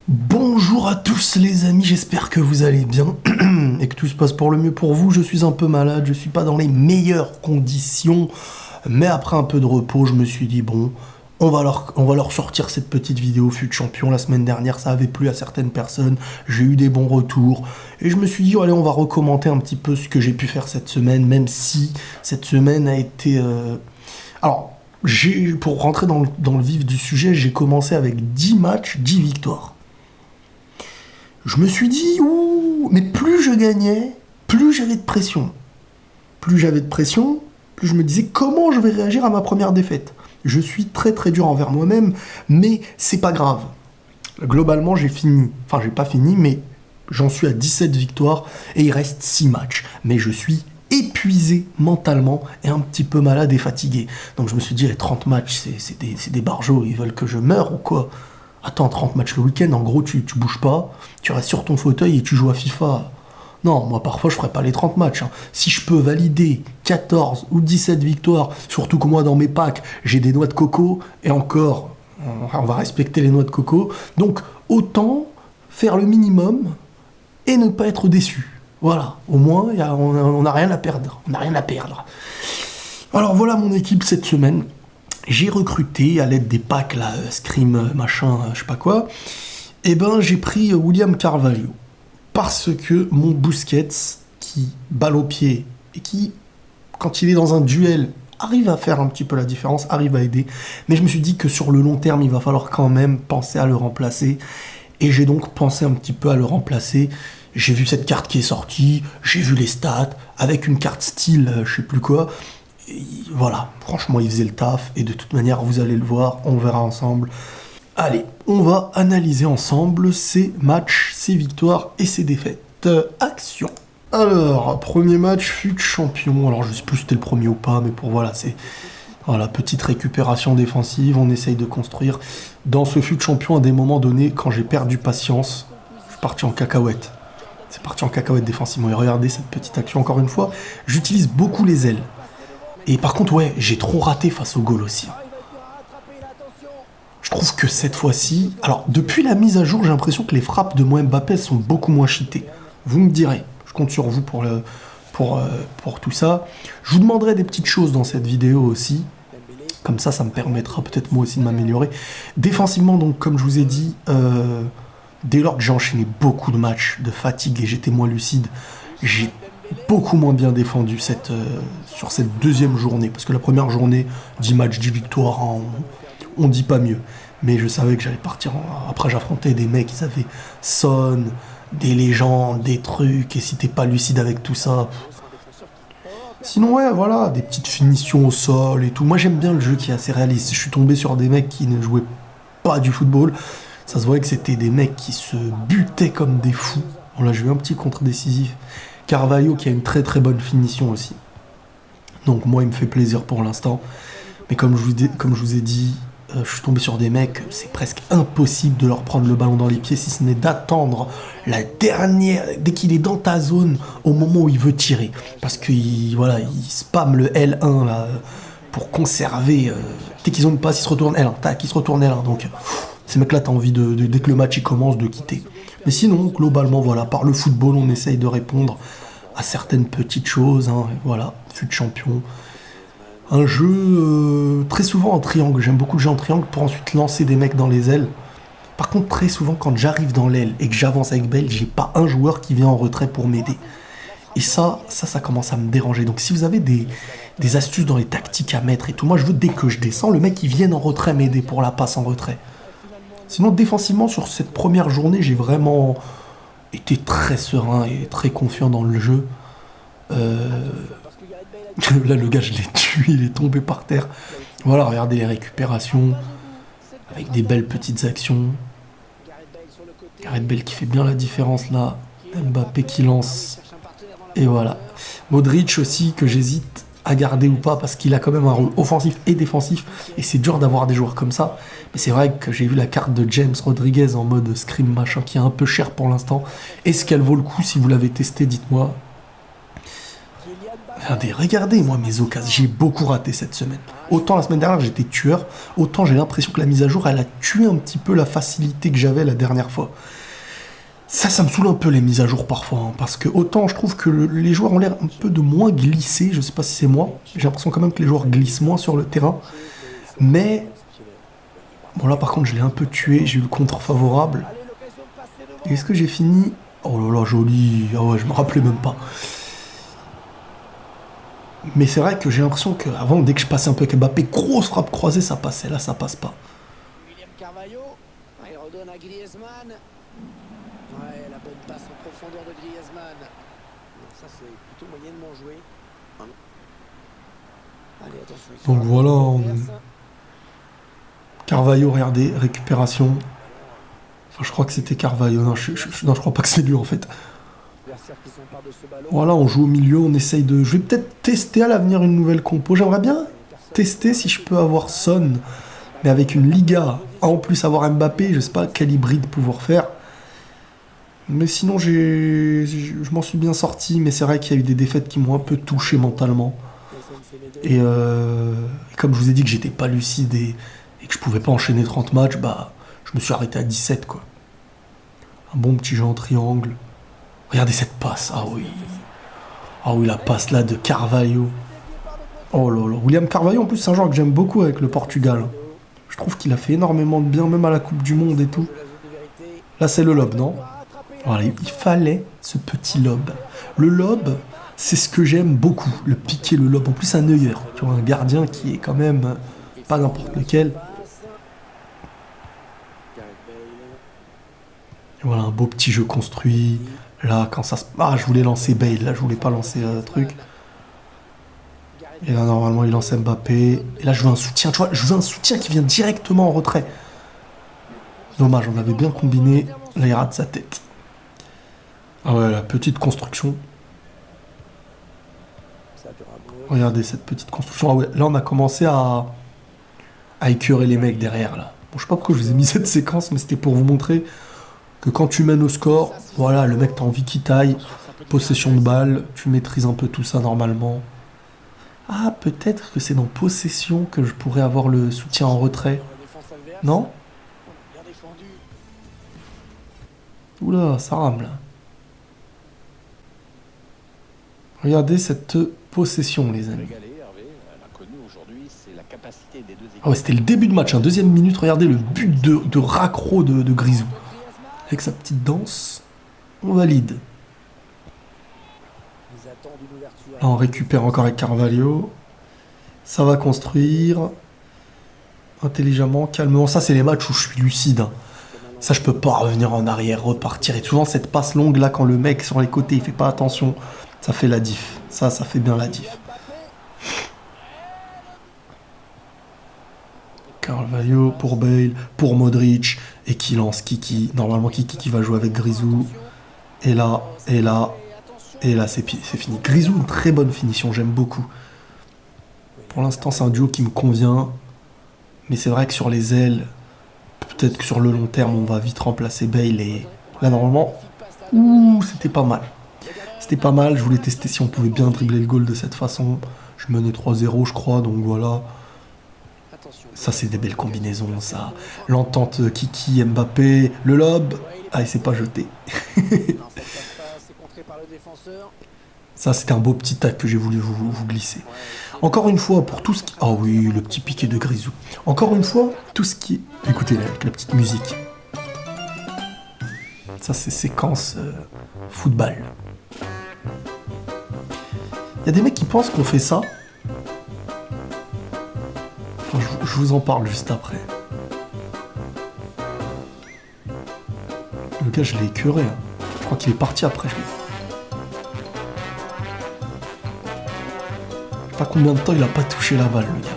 Bonjour à tous les amis, j'espère que vous allez bien et que tout se passe pour le mieux pour vous. Je suis un peu malade, je suis pas dans les meilleures conditions, mais après un peu de repos, je me suis dit bon, on va leur sortir cette petite vidéo fut champion. La semaine dernière, ça avait plu à certaines personnes, j'ai eu des bons retours et je me suis dit allez, on va recommenter un petit peu ce que j'ai pu faire cette semaine, même si cette semaine a été alors pour rentrer dans le vif du sujet, j'ai commencé avec 10 matchs, 10 victoires. Je me suis dit, ouh, mais plus je gagnais, plus j'avais de pression. Plus j'avais de pression, plus je me disais comment je vais réagir à ma première défaite. Je suis très très dur envers moi-même, mais c'est pas grave. Globalement, j'ai fini. Enfin, j'ai pas fini, mais j'en suis à 17 victoires et il reste 6 matchs. Mais je suis épuisé mentalement et un petit peu malade et fatigué. Donc je me suis dit, les 30 matchs, c'est des barjots, ils veulent que je meure ou quoi? Attends, 30 matchs le week-end, en gros, tu bouges pas, tu restes sur ton fauteuil et tu joues à FIFA. Non, moi, parfois, je ferai pas les 30 matchs. Hein. Si je peux valider 14 ou 17 victoires, surtout que moi, dans mes packs, j'ai des noix de coco, et encore, on va respecter les noix de coco, donc autant faire le minimum et ne pas être déçu. Voilà, au moins, on n'a rien à perdre. On n'a rien à perdre. Alors voilà mon équipe cette semaine. J'ai recruté à l'aide des packs là, Scream, machin, je sais pas quoi. Et ben j'ai pris William Carvalho. Parce que mon Busquets, qui balle au pied et qui, quand il est dans un duel, arrive à faire un petit peu la différence, arrive à aider. Mais je me suis dit que sur le long terme, il va falloir quand même penser à le remplacer. Et j'ai donc pensé un petit peu à le remplacer. J'ai vu cette carte qui est sortie, j'ai vu les stats, avec une carte style, je sais plus quoi. Et voilà, franchement, il faisait le taf. Et de toute manière, vous allez le voir, on verra ensemble. Allez, on va analyser ensemble ces matchs, ces victoires et ces défaites. Action. Alors, premier match, fut champion. Alors, je sais plus si c'était le premier ou pas, mais pour voilà, c'est... Voilà, petite récupération défensive, on essaye de construire. Dans ce fut champion, à des moments donnés, quand j'ai perdu patience, je suis parti en cacahuète. C'est parti en cacahuète défensivement. Et regardez cette petite action encore une fois. J'utilise beaucoup les ailes. Et par contre, ouais, j'ai trop raté face au goal aussi. Je trouve que cette fois-ci... Alors, depuis la mise à jour, j'ai l'impression que les frappes de moi Mbappé sont beaucoup moins cheatées. Vous me direz. Je compte sur vous pour tout ça. Je vous demanderai des petites choses dans cette vidéo aussi. Comme ça me permettra peut-être moi aussi de m'améliorer. Défensivement, donc, comme je vous ai dit, dès lors que j'ai enchaîné beaucoup de matchs de fatigue et j'étais moins lucide, j'ai beaucoup moins bien défendu sur cette deuxième journée. Parce que la première journée, 10 matchs, 10 victoires, hein, on dit pas mieux. Mais je savais que j'allais partir. Après, j'affrontais des mecs, ils avaient Son, des légendes, des trucs. Et si t'es pas lucide avec tout ça... Sinon, ouais, voilà, des petites finitions au sol et tout. Moi, j'aime bien le jeu qui est assez réaliste. Je suis tombé sur des mecs qui ne jouaient pas du football. Ça se voyait que c'était des mecs qui se butaient comme des fous. Bon, là, j'ai eu un petit contre-décisif. Carvalho qui a une très très bonne finition aussi. Donc moi, il me fait plaisir pour l'instant. Mais comme je vous ai dit, je suis tombé sur des mecs, c'est presque impossible de leur prendre le ballon dans les pieds si ce n'est d'attendre la dernière, dès qu'il est dans ta zone, au moment où il veut tirer. Parce qu'il voilà, il spamme le L1 là, pour conserver. Dès qu'ils ont une passe, ils se retournent L1, tac, ils se retournent L1. Donc ces mecs-là, t'as envie dès que le match il commence, de quitter. Mais sinon, globalement, voilà, par le football, on essaye de répondre à certaines petites choses. Hein, voilà, fut champion. Un jeu très souvent en triangle. J'aime beaucoup le jeu en triangle pour ensuite lancer des mecs dans les ailes. Par contre, très souvent, quand j'arrive dans l'aile et que j'avance avec Bale, j'ai pas un joueur qui vient en retrait pour m'aider. Et ça commence à me déranger. Donc si vous avez des astuces dans les tactiques à mettre et tout, moi je veux dès que je descends, le mec il vienne en retrait m'aider pour la passe en retrait. Sinon, défensivement, sur cette première journée, j'ai vraiment été très serein et très confiant dans le jeu. Là, le gars, je l'ai tué, il est tombé par terre. Voilà, regardez les récupérations, avec des belles petites actions. Gareth Bale qui fait bien la différence là. Mbappé qui lance. Et voilà. Modric aussi, que j'hésite à garder ou pas, parce qu'il a quand même un rôle offensif et défensif. Et c'est dur d'avoir des joueurs comme ça. Mais c'est vrai que j'ai vu la carte de James Rodriguez en mode scream machin, qui est un peu cher pour l'instant. Est-ce qu'elle vaut le coup? Si vous l'avez testé, dites-moi. Regardez, moi, mes occasions. J'ai beaucoup raté cette semaine. Autant la semaine dernière, j'étais tueur, autant j'ai l'impression que la mise à jour, elle a tué un petit peu la facilité que j'avais la dernière fois. Ça me saoule un peu les mises à jour parfois, hein, parce que autant je trouve que les joueurs ont l'air un peu de moins glisser, je sais pas si c'est moi, j'ai l'impression quand même que les joueurs glissent moins sur le terrain, mais bon là par contre je l'ai un peu tué, j'ai eu le contre favorable. Et est-ce que j'ai fini? Oh là là, joli, ah ouais, je me rappelais même pas. Mais c'est vrai que j'ai l'impression qu'avant, dès que je passais un peu avec Mbappé, grosse frappe croisée, ça passait, là ça passe pas. William Carvalho, il redonne à Griezmann. Ouais, la bonne passe en profondeur de Griezmann. Ça, c'est plutôt moyennement joué. Allez, attention. Donc voilà, Carvalho, regardez, récupération. Enfin, je crois que c'était Carvalho. Non, non, je crois pas que c'est lui en fait. Voilà, on joue au milieu, on essaye de... Je vais peut-être tester à l'avenir une nouvelle compo. J'aimerais bien tester si je peux avoir Son, mais avec une Liga. En plus avoir Mbappé, je sais pas quel hybride pouvoir faire. Mais sinon, je m'en suis bien sorti, mais c'est vrai qu'il y a eu des défaites qui m'ont un peu touché mentalement. Et comme je vous ai dit que j'étais pas lucide et que je pouvais pas enchaîner 30 matchs, bah, je me suis arrêté à 17, quoi. Un bon petit jeu en triangle. Regardez cette passe, ah oui. Ah oui, la passe là de Carvalho. Oh là là, William Carvalho, en plus, c'est un joueur que j'aime beaucoup avec le Portugal. Je trouve qu'il a fait énormément de bien, même à la Coupe du Monde et tout. Là, c'est le lob, non? Voilà, il fallait ce petit lob. Le lob, c'est ce que j'aime beaucoup, le piquer, le lob. En plus, un Neuer, tu vois, un gardien qui est quand même pas n'importe lequel. Et voilà, un beau petit jeu construit. Là, quand ça se... Ah, je voulais lancer Bale, là, je voulais pas lancer truc. Et là, normalement, il lance Mbappé. Et là, je veux un soutien, tu vois, je veux un soutien qui vient directement en retrait. Dommage, on avait bien combiné. Là, il rate sa tête. Ah ouais, la petite construction. Regardez cette petite construction. Ah ouais, là, on a commencé à écœurer les mecs derrière, là. Bon, je sais pas pourquoi je vous ai mis cette séquence, mais c'était pour vous montrer que quand tu mènes au score, voilà, le mec, t'as envie qu'il taille. Possession de balle, tu maîtrises un peu tout ça normalement. Ah, peut-être que c'est dans possession que je pourrais avoir le soutien en retrait. Non? Oula, ça rame, là. Regardez cette possession, les amis. Ah ouais, c'était le début de match, hein. Deuxième minute, regardez le but de raccro de Grisou. Avec sa petite danse, on valide. Là, on récupère encore avec Carvalho. Ça va construire. Intelligemment, calmement. Ça, c'est les matchs où je suis lucide, hein. Ça, je peux pas revenir en arrière, repartir. Et souvent, cette passe longue, là, quand le mec sur les côtés, il fait pas attention, ça fait la diff. Ça fait bien la diff. Carvalho pour Bale, pour Modric, et qui lance Kiki. Normalement, Kiki qui va jouer avec Grisou. Et là, et là, et là, c'est fini. Grisou, une très bonne finition, j'aime beaucoup. Pour l'instant, c'est un duo qui me convient. Mais c'est vrai que sur les ailes, peut-être que sur le long terme, on va vite remplacer Bale. Et là, normalement, ouh, c'était pas mal. C'était pas mal, je voulais tester si on pouvait bien dribbler le goal de cette façon. Je menais 3-0, je crois, donc voilà. Ça, c'est des belles combinaisons, ça. L'entente Kiki, Mbappé, le lob. Ah, il s'est pas jeté. Ça, c'était un beau petit tac que j'ai voulu vous glisser. Encore une fois, pour tout ce qui... Ah oui, le petit piqué de Grisou. Encore une fois, tout ce qui... Écoutez, avec la petite musique. Ça, c'est séquence football. Il y a des mecs qui pensent qu'on fait ça. Enfin, je vous en parle juste après. Le gars, je l'ai écœuré. Hein. Je crois qu'il est parti après. Je sais pas combien de temps il a pas touché la balle, le gars.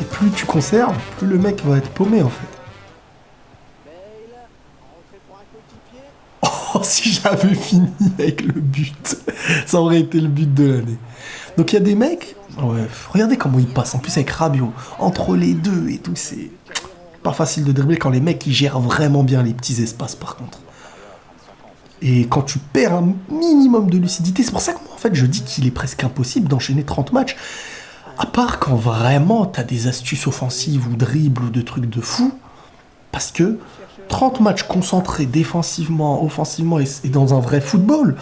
Et plus tu conserves, plus le mec va être paumé en fait. Oh, si j'avais fini avec le but, ça aurait été le but de l'année. Donc il y a des mecs, ouais, regardez comment ils passent, en plus avec Rabiot, entre les deux et tout, c'est pas facile de dribbler quand les mecs ils gèrent vraiment bien les petits espaces par contre. Et quand tu perds un minimum de lucidité, c'est pour ça que moi, en fait, je dis qu'il est presque impossible d'enchaîner 30 matchs. À part quand vraiment t'as des astuces offensives ou dribbles ou de trucs de fou. Parce que 30 matchs concentrés défensivement, offensivement et dans un vrai football,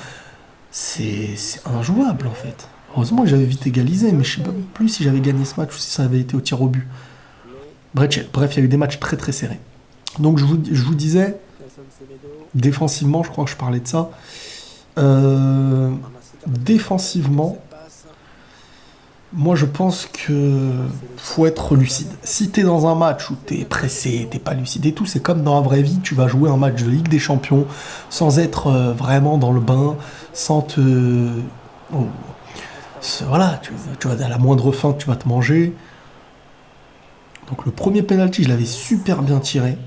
c'est injouable en fait. Heureusement que j'avais vite égalisé, mais je sais pas plus si j'avais gagné ce match ou si ça avait été au tir au but. Bref, il y a eu des matchs très très serrés. Donc je vous disais, défensivement, je crois que je parlais de ça. Défensivement, moi je pense que faut être lucide. Si t'es dans un match où t'es pressé, t'es pas lucide et tout, c'est comme dans la vraie vie, tu vas jouer un match de Ligue des Champions sans être vraiment dans le bain, sans te... Oh, voilà, tu vas à la moindre feinte, tu vas te manger. Donc le premier penalty, je l'avais super bien tiré.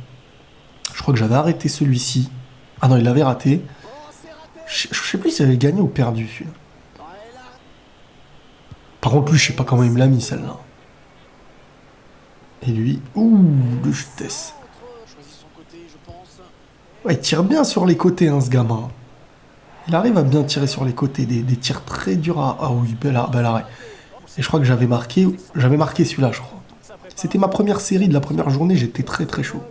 Je crois que j'avais arrêté celui-ci. Ah non, il l'avait raté. Je sais plus s'il avait gagné ou perdu celui-là. Par contre, lui, je sais pas comment il me l'a mis celle-là. Et lui, de justesse. Ouais, il tire bien sur les côtés, hein, ce gamin. Il arrive à bien tirer sur les côtés, des tirs très durs à... Ah oui, bel arrêt. Et je crois que j'avais marqué celui-là, je crois. C'était ma première série de la première journée, j'étais très très chaud.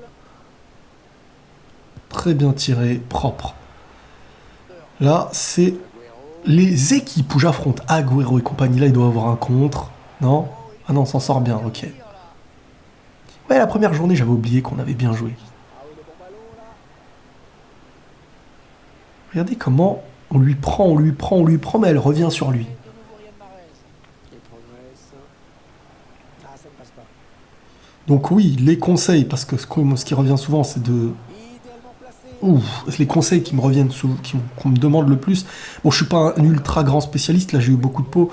Très bien tiré, propre. Là, c'est les équipes où j'affronte Agüero et compagnie. Là, il doit avoir un contre. Non? Ah non, on s'en sort bien, ok. Ouais, la première journée, j'avais oublié qu'on avait bien joué. Regardez comment on lui prend, mais elle revient sur lui. Donc oui, les conseils, parce que ce qui revient souvent, c'est de... les conseils qui me reviennent, qu'on me demande le plus. Bon, je suis pas un ultra grand spécialiste, là j'ai eu beaucoup de peau,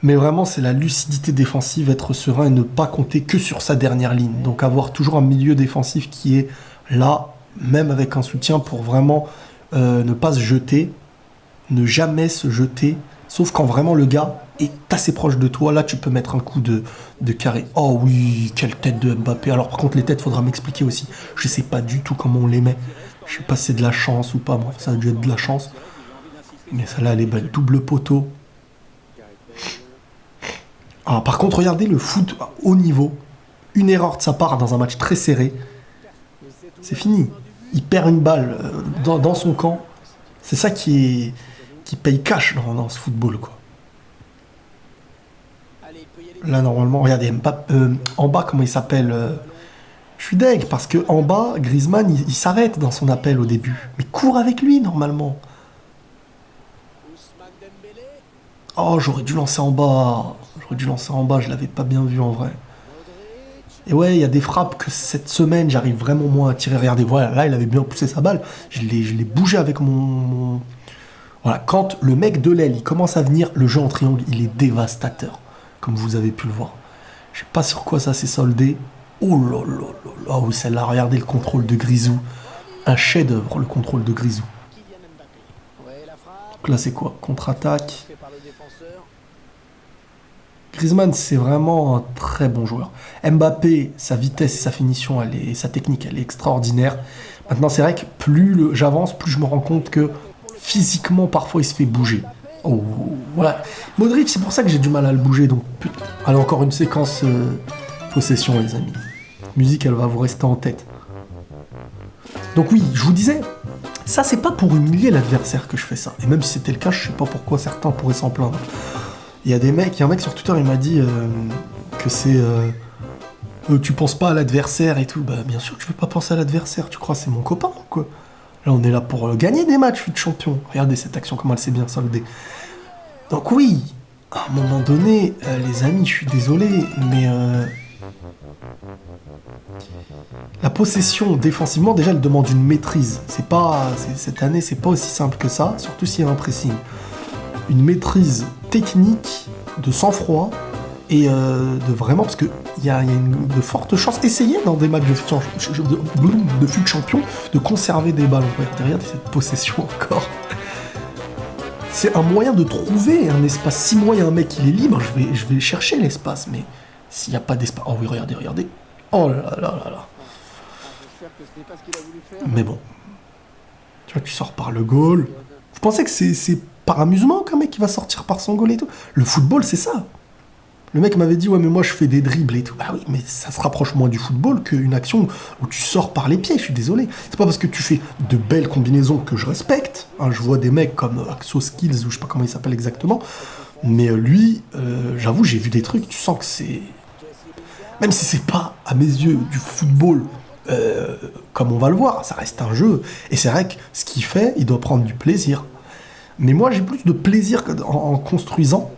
mais vraiment c'est la lucidité défensive, être serein et ne pas compter que sur sa dernière ligne. Donc avoir toujours un milieu défensif qui est là, même avec un soutien, pour vraiment ne pas se jeter, ne jamais se jeter, sauf quand vraiment le gars est assez proche de toi, là tu peux mettre un coup de carré. Oh oui, quelle tête de Mbappé. Alors par contre les têtes, faudra m'expliquer aussi. Je sais pas du tout comment on les met. Je sais pas si c'est de la chance ou pas, bon, ça a dû être de la chance. Mais celle-là, elle est belle. Double poteau. Ah, par contre, regardez le foot à haut niveau. Une erreur de sa part dans un match très serré. C'est fini. Il perd une balle dans son camp. C'est ça qui paye cash dans ce football, quoi. Là, normalement, regardez, en bas, comment il s'appelle je suis deg, parce que en bas, Griezmann, il s'arrête dans son appel au début. Mais cours avec lui, normalement. Oh, j'aurais dû lancer en bas. Je l'avais pas bien vu en vrai. Et ouais, il y a des frappes que cette semaine, j'arrive vraiment moins à tirer. Regardez, voilà, là, il avait bien poussé sa balle. Je l'ai bougé avec mon... Voilà, quand le mec de l'aile, il commence à venir, le jeu en triangle, il est dévastateur. Comme vous avez pu le voir. Je sais pas sur quoi ça s'est soldé. Oh là là là là, oui, celle-là, regardez le contrôle de Grisou. Un chef-d'œuvre, le contrôle de Grisou. Donc là, c'est quoi? Contre-attaque. Griezmann, c'est vraiment un très bon joueur. Mbappé, sa vitesse et sa finition, sa technique, elle est extraordinaire. Maintenant, c'est vrai que plus j'avance, plus je me rends compte que physiquement, parfois, il se fait bouger. Oh, voilà. Modric, c'est pour ça que j'ai du mal à le bouger. Donc, allez, encore une séquence possession, les amis. Musique, elle va vous rester en tête. Donc oui, je vous disais, ça, c'est pas pour humilier l'adversaire que je fais ça. Et même si c'était le cas, je sais pas pourquoi certains pourraient s'en plaindre. Il y a un mec sur Twitter, il m'a dit que c'est... tu penses pas à l'adversaire et tout. Bah, bien sûr que je vais pas penser à l'adversaire. Tu crois que c'est mon copain ou quoi? Là, on est là pour gagner des matchs de champion. Regardez cette action, comment elle s'est bien soldée. Donc oui, à un moment donné, les amis, je suis désolé, mais... la possession défensivement, déjà, elle demande une maîtrise. Cette année, c'est pas aussi simple que ça, surtout s'il y a un pressing. Une maîtrise technique, de sang-froid, et de vraiment, parce qu'il y a de fortes chances, essayez dans des matchs de fut champion, de conserver des ballons. Regardez cette possession encore. C'est un moyen de trouver un espace. Si moi, il y a un mec qui est libre, je vais chercher l'espace, mais s'il n'y a pas d'espace... Oh oui, regardez. Oh là là là là. Mais bon. Tu vois, tu sors par le goal. Vous pensez que c'est par amusement qu'un mec qui va sortir par son goal et tout? Le football, c'est ça. Le mec m'avait dit, ouais, mais moi je fais des dribbles et tout. Bah oui, mais ça se rapproche moins du football qu'une action où tu sors par les pieds, je suis désolé. C'est pas parce que tu fais de belles combinaisons que je respecte. Hein, je vois des mecs comme Axo Skills, ou je sais pas comment il s'appelle exactement. Mais lui, j'avoue, j'ai vu des trucs, tu sens que c'est... Même si c'est pas, à mes yeux, du football, comme on va le voir, ça reste un jeu. Et c'est vrai que ce qu'il fait, il doit prendre du plaisir. Mais moi, j'ai plus de plaisir en construisant.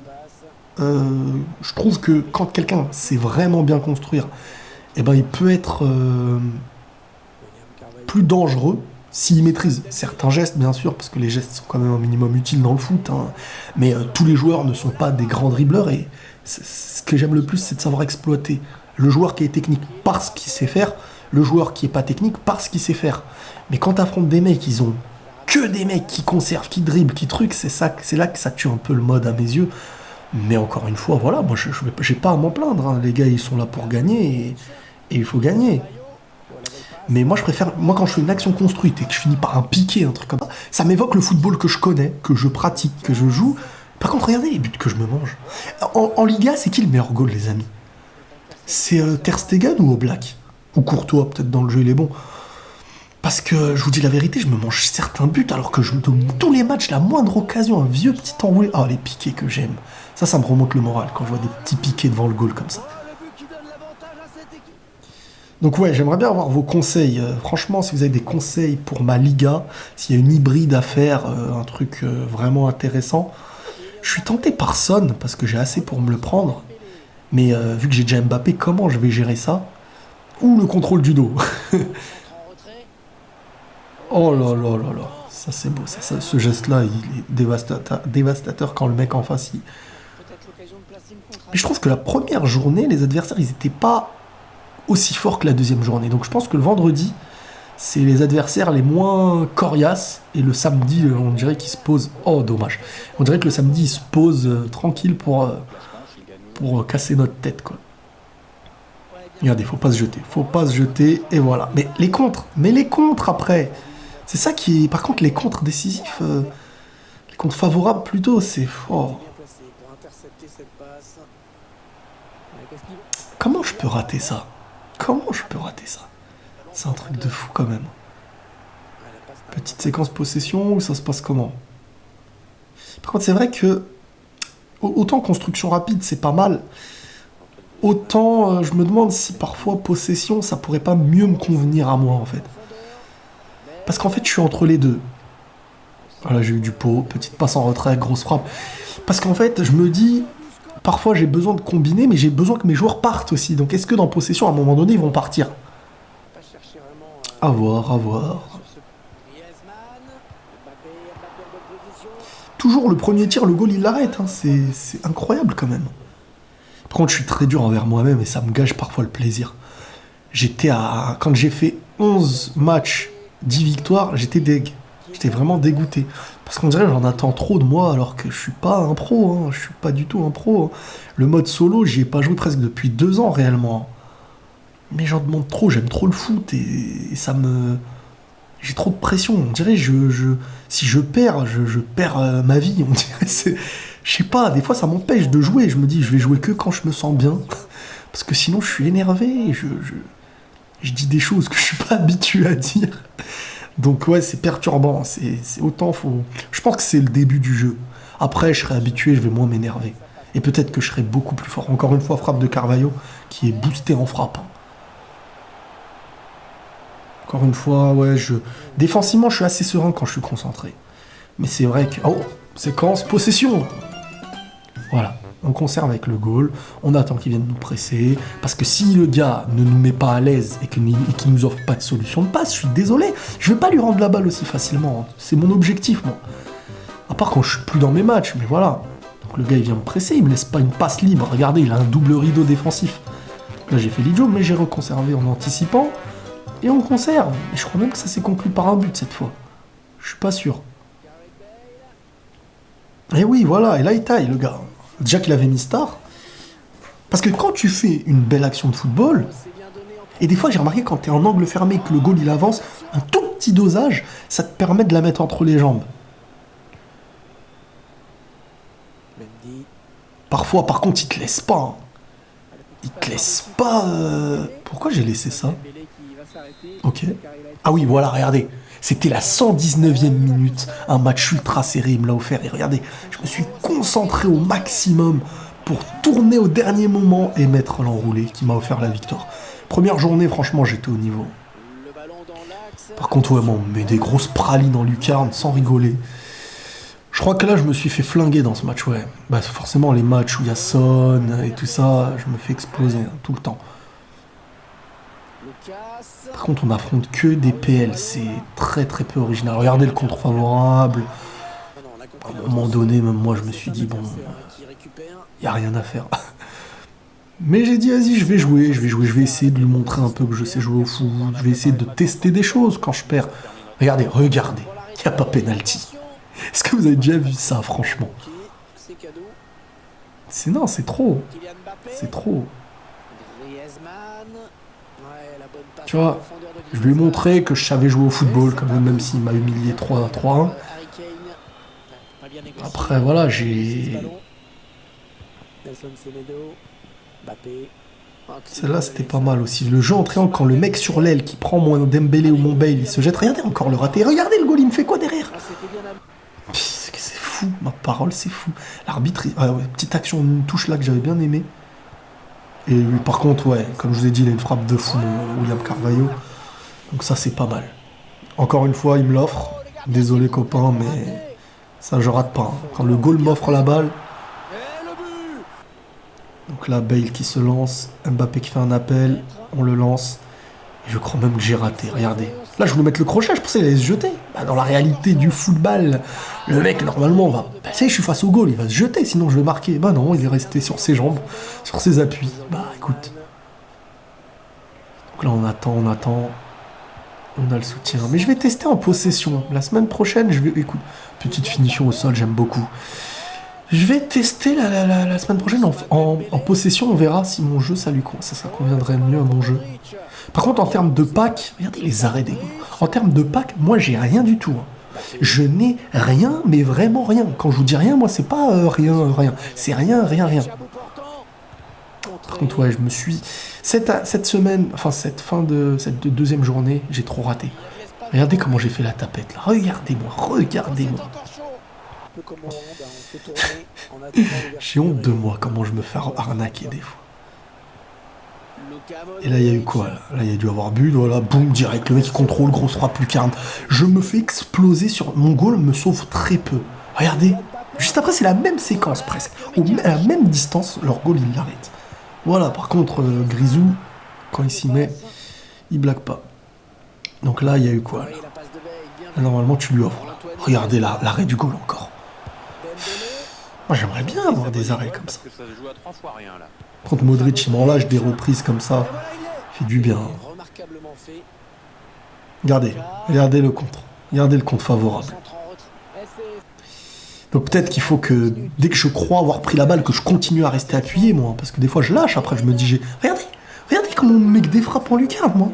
Je trouve que quand quelqu'un sait vraiment bien construire, eh ben, il peut être plus dangereux s'il maîtrise certains gestes, bien sûr, parce que les gestes sont quand même un minimum utiles dans le foot. Hein. Mais tous les joueurs ne sont pas des grands dribbleurs et ce que j'aime le plus, c'est de savoir exploiter le joueur qui est technique parce qu'il sait faire, le joueur qui est pas technique parce qu'il sait faire. Mais quand tu affrontes des mecs, ils ont que des mecs qui conservent, qui dribblent, qui truquent, c'est là que ça tue un peu le mode à mes yeux. Mais encore une fois, voilà, moi j'ai pas à m'en plaindre. Hein. Les gars, ils sont là pour gagner et il faut gagner. Mais moi, je préfère, moi, quand je fais une action construite et que je finis par un piqué, un truc comme ça, ça m'évoque le football que je connais, que je pratique, que je joue. Par contre, regardez les buts que je me mange. En Liga, c'est qui le meilleur goal, les amis? C'est Ter Stegen ou Oblak? Ou Courtois, peut-être dans le jeu, il est bon. Parce que, je vous dis la vérité, je me mange certains buts alors que je me donne tous les matchs, la moindre occasion, un vieux petit enroulé. Ah, les piqués que j'aime. Ça me remonte le moral quand je vois des petits piqués devant le goal comme ça. Donc ouais, j'aimerais bien avoir vos conseils. Franchement, si vous avez des conseils pour ma Liga, s'il y a une hybride à faire, un truc vraiment intéressant. Je suis tenté par Son, parce que j'ai assez pour me le prendre. Mais vu que j'ai déjà Mbappé, comment je vais gérer ça? Ou le contrôle du dos. Oh là là là là. Ça c'est beau. Ce geste-là, il est dévastateur quand le mec en face, il... Mais je trouve que la première journée, les adversaires, ils n'étaient pas aussi forts que la deuxième journée. Donc je pense que le vendredi, c'est les adversaires les moins coriaces. Et le samedi, on dirait qu'ils se posent... Oh, dommage. On dirait que le samedi, ils se posent tranquille pour casser notre tête, quoi. Regardez, faut pas se jeter. Faut pas se jeter, et voilà. Mais les contres après. C'est ça qui est... Par contre, les contres décisifs, les contres favorables plutôt, c'est... Oh. Comment je peux rater ça? Comment je peux rater ça? C'est un truc de fou quand même. Petite séquence possession, ou ça se passe comment? Par contre, c'est vrai que autant construction rapide, c'est pas mal. Autant, je me demande si parfois possession, ça pourrait pas mieux me convenir à moi en fait. Parce qu'en fait, je suis entre les deux. Voilà, j'ai eu du pot, petite passe en retrait, grosse frappe. Parce qu'en fait, je me dis, parfois j'ai besoin de combiner, mais j'ai besoin que mes joueurs partent aussi. Donc est-ce que dans possession, à un moment donné, ils vont partir? À voir, à voir. Toujours le premier tir, le goal, il l'arrête. Hein. C'est incroyable quand même. Par contre, je suis très dur envers moi-même et ça me gâche parfois le plaisir. Quand j'ai fait 11 matchs, 10 victoires, j'étais deg. J'étais vraiment dégoûté. Parce qu'on dirait que j'en attends trop de moi alors que je suis pas un pro. Hein. Je suis pas du tout un pro. Hein. Le mode solo, j'y ai pas joué presque depuis 2 ans réellement. Mais j'en demande trop, j'aime trop le foot et ça me... J'ai trop de pression. On dirait si je perds, je perds ma vie. On dirait je sais pas, des fois ça m'empêche de jouer. Je me dis, je vais jouer que quand je me sens bien. Parce que sinon, je suis énervé. Je dis des choses que je suis pas habitué à dire. Donc ouais, c'est perturbant. C'est autant faut... Je pense que c'est le début du jeu. Après, je serai habitué, je vais moins m'énerver. Et peut-être que je serai beaucoup plus fort. Encore une fois, frappe de Carvalho, qui est boosté en frappe. Encore une fois, ouais, défensivement, je suis assez serein quand je suis concentré. Mais c'est vrai que... Oh, séquence, possession. Voilà, on conserve avec le goal, on attend qu'il vienne nous presser, parce que si le gars ne nous met pas à l'aise et qu'il nous offre pas de solution de passe, je suis désolé, je vais pas lui rendre la balle aussi facilement. C'est mon objectif, moi. À part quand je suis plus dans mes matchs, mais voilà. Donc le gars, il vient me presser, il me laisse pas une passe libre. Regardez, il a un double rideau défensif. Donc là, j'ai fait l'idiot, mais j'ai reconservé en anticipant. Et on conserve. Et je crois même que ça s'est conclu par un but cette fois. Je suis pas sûr. Et oui, voilà, et là il taille le gars. Déjà qu'il avait mis star. Parce que quand tu fais une belle action de football, et des fois j'ai remarqué quand t'es en angle fermé que le goal il avance un tout petit dosage, ça te permet de la mettre entre les jambes. Mendy. Parfois, par contre, il te laisse pas. Hein. Il te laisse pas... Pourquoi j'ai laissé ça? Dembélé qui va s'arrêter, Ok. car il a été- Ah oui, voilà, regardez. C'était la 119e minute. Un match ultra serré, il me l'a offert. Et regardez, je me suis concentré au maximum pour tourner au dernier moment et mettre l'enroulé qui m'a offert la victoire. Première journée, franchement, j'étais au niveau. Le ballon dans l'axe. Par contre, ouais, moi, on me met des grosses pralines en lucarne sans rigoler. Je crois que là, je me suis fait flinguer dans ce match, ouais. Bah, forcément, les matchs où il y a Son et tout ça, je me fais exploser hein, tout le temps. Lucas. Par contre, on affronte que des PL, c'est très très peu original. Regardez le contre favorable. Ah non, on a À compris un moment donné, même moi, je me suis dit, bon, qui récupère. il n'y a rien à faire. Mais j'ai dit, vas-y, je vais jouer, je vais essayer de lui montrer un peu que je sais jouer au foot, je vais essayer de tester des choses quand je perds. Regardez, regardez, il n'y a pas pénalty. Est-ce que vous avez déjà vu ça, franchement? C'est cadeau. Non, c'est trop, Kylian Mbappé. c'est trop. Griezmann. Ouais, la bonne passe Tu vois, en profondeur de je lui ai Griezmann. montré que je savais jouer au football, quand même s'il m'a humilié 3-1. Harry Kane. Pas bien négocié. Après, voilà, Ce j'ai... ballon. Nelson Semedo. Mbappé. Ah, Celle-là, c'était pas mal aussi. Le jeu en triangle, quand le mec sur l'aile qui prend mon Dembélé ou mon Bale, il se jette. Regardez encore le raté. Regardez le goal, il me fait quoi derrière? Ah, c'était bien à- C'est fou, ma parole, c'est fou. L'arbitre, ah ouais, petite action, une touche là que j'avais bien aimé. Et lui, par contre, ouais, comme je vous ai dit, il a une frappe de fou, William Carvalho. Donc ça, c'est pas mal. Encore une fois, il me l'offre. Désolé, copain, mais ça, je rate pas. Hein. Quand le goal m'offre la balle. Et le but. Donc là, Bale qui se lance. Mbappé qui fait un appel. On le lance. Et je crois même que j'ai raté. Regardez. Là, je voulais mettre le crochet. Je pensais qu'il allait se jeter. Bah, dans la réalité du football, le mec, normalement, va passer. Je suis face au goal. Il va se jeter. Sinon, je vais marquer. Bah non, il est resté sur ses jambes. Sur ses appuis. Bah écoute. Donc là, on attend. On a le soutien. Mais je vais tester en possession. La semaine prochaine, je vais... Écoute, petite finition au sol, j'aime beaucoup. Je vais tester la semaine prochaine en possession. On verra si mon jeu, ça conviendrait mieux à mon jeu. Par contre, en termes de pack, regardez les arrêts des gars. En termes de pack, moi, j'ai rien du tout. Hein. Je n'ai rien, mais vraiment rien. Quand je vous dis rien, moi, c'est pas rien. C'est rien. Par contre, ouais, je me suis... Cette semaine, enfin, cette deuxième journée, j'ai trop raté. Regardez comment j'ai fait la tapette, là. Regardez-moi. J'ai honte de moi, comment je me fais arnaquer des fois. Et là, il y a eu quoi, là? Là, il y a dû avoir but, voilà, boum, direct. Le mec, qui contrôle, grosse frappe lucarne. Je me fais exploser sur... Mon goal me sauve très peu. Regardez. Juste après, c'est la même séquence, presque. À la même distance, leur goal, il l'arrête. Voilà, par contre, Grisou, quand il s'y met, il blague pas. Donc là, il y a eu quoi, là? Là, normalement, tu lui offres, là. Regardez là, l'arrêt du goal, encore. Moi, j'aimerais bien avoir des arrêts comme ça. Contre Modric, il m'enlâche des reprises comme ça. Fait du bien. Regardez le contre. Regardez le contre favorable. Donc peut-être qu'il faut que, dès que je crois avoir pris la balle, que je continue à rester appuyé, moi. Parce que des fois, je lâche, après, je me dis, regardez comment on me met des frappes en lucarne, moi.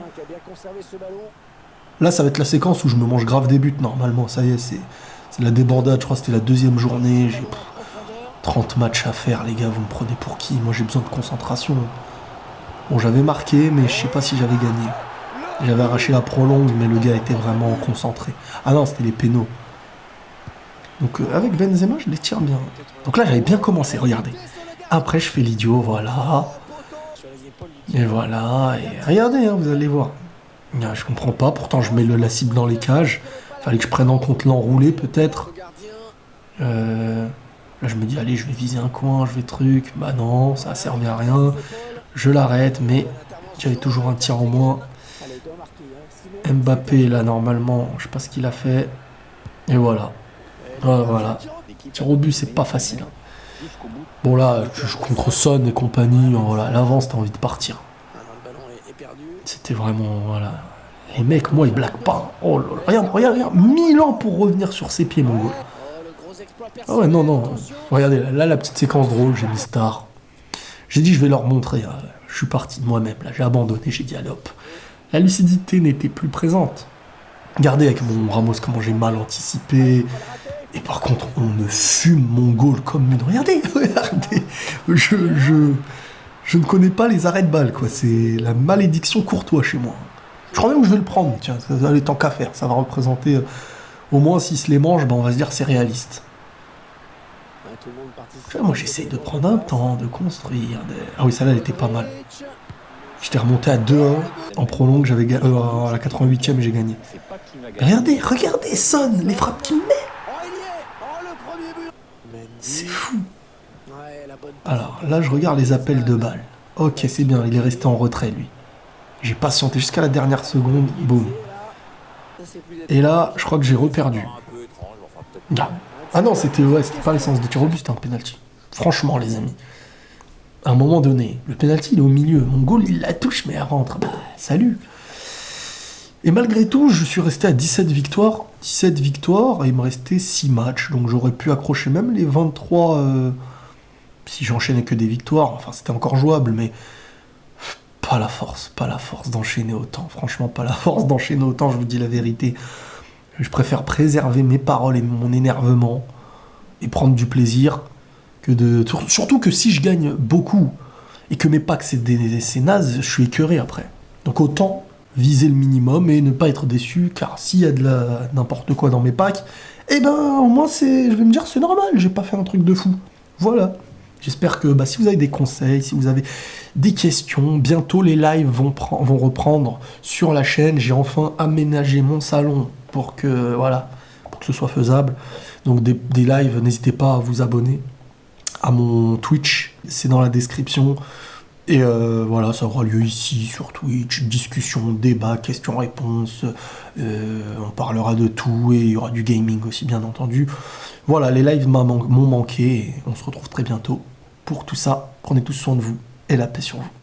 Là, ça va être la séquence où je me mange grave des buts, normalement. Ça y est, c'est la débandade. Je crois que c'était la deuxième journée. J'ai 30 matchs à faire, les gars. Vous me prenez pour qui? Moi, j'ai besoin de concentration. Bon, j'avais marqué, mais je sais pas si j'avais gagné. J'avais arraché la prolongue, mais le gars était vraiment concentré. Ah non, c'était les pénaux. Donc avec Benzema, je les tire bien. Donc là, j'avais bien commencé, regardez. Après, je fais l'idiot, voilà. Et voilà, et regardez, hein, vous allez voir. Je comprends pas, pourtant je mets la cible dans les cages. Fallait que je prenne en compte l'enroulé, peut-être. Là, je me dis, allez, je vais viser un coin, je vais truc. Bah non, ça a servi à rien. Je l'arrête, mais j'avais toujours un tir en moins. Mbappé, là, normalement, je sais pas ce qu'il a fait. Et voilà. Voilà. Tir au but, c'est pas facile. Bon, là, je contre Son et compagnie. Voilà, à l'avance, t'as envie de partir. C'était vraiment... Voilà. Les mecs, moi, ils blaguent pas. Oh là là, regarde. 1000 ans pour revenir sur ses pieds, mon goal. Ah ouais, non. Regardez, là, la petite séquence drôle, j'ai mis star. J'ai dit, je vais leur montrer. Je suis parti de moi-même, là. J'ai abandonné, j'ai dit, allez hop. La lucidité n'était plus présente. Regardez avec mon Ramos comment j'ai mal anticipé. Et par contre, on me fume mon goal comme une... Regardez, regardez. Je ne connais pas les arrêts de balles, quoi. C'est la malédiction Courtois chez moi. Je crois même que je vais le prendre, tiens. Ça va aller tant qu'à faire. Ça va représenter... au moins, s'il se les mange, ben, on va se dire c'est réaliste. Moi, j'essaye de prendre un temps, de construire. Ah oui, celle-là, elle était pas mal. J'étais remonté à 2-1 en prolongue, j'avais à la 88e, j'ai gagné. Regardez, regardez Son, les frappes qu'il met. C'est fou. Alors là, je regarde les appels de balles. Ok, c'est bien, il est resté en retrait, lui. J'ai patienté jusqu'à la dernière seconde, boum. Et là, je crois que j'ai reperdu. Ah non, c'était pas l'essence de tir au but, c'était un penalty. Franchement, les amis. À un moment donné, le penalty, il est au milieu. Mon goal, il la touche, mais elle rentre. Bah, salut. Et malgré tout, je suis resté à 17 victoires. 17 victoires, et il me restait 6 matchs. Donc j'aurais pu accrocher même les 23... si j'enchaînais que des victoires. Enfin, c'était encore jouable, mais... pas la force d'enchaîner autant. Franchement, pas la force d'enchaîner autant, je vous dis la vérité. Je préfère préserver mes paroles et mon énervement et prendre du plaisir que de... Surtout que si je gagne beaucoup et que mes packs c'est naze, je suis écœuré après. Donc autant viser le minimum et ne pas être déçu, car s'il y a de n'importe quoi dans mes packs, eh ben au moins je vais me dire c'est normal, j'ai pas fait un truc de fou. Voilà. J'espère que si vous avez des conseils, si vous avez des questions, bientôt les lives vont reprendre sur la chaîne. J'ai enfin aménagé mon salon pour que ce soit faisable. Donc des lives, n'hésitez pas à vous abonner à mon Twitch, c'est dans la description. Et ça aura lieu ici sur Twitch, discussion, débat, questions-réponses, on parlera de tout et il y aura du gaming aussi bien entendu. Voilà, les lives m'ont manqué et on se retrouve très bientôt pour tout ça. Prenez tous soin de vous et la paix sur vous.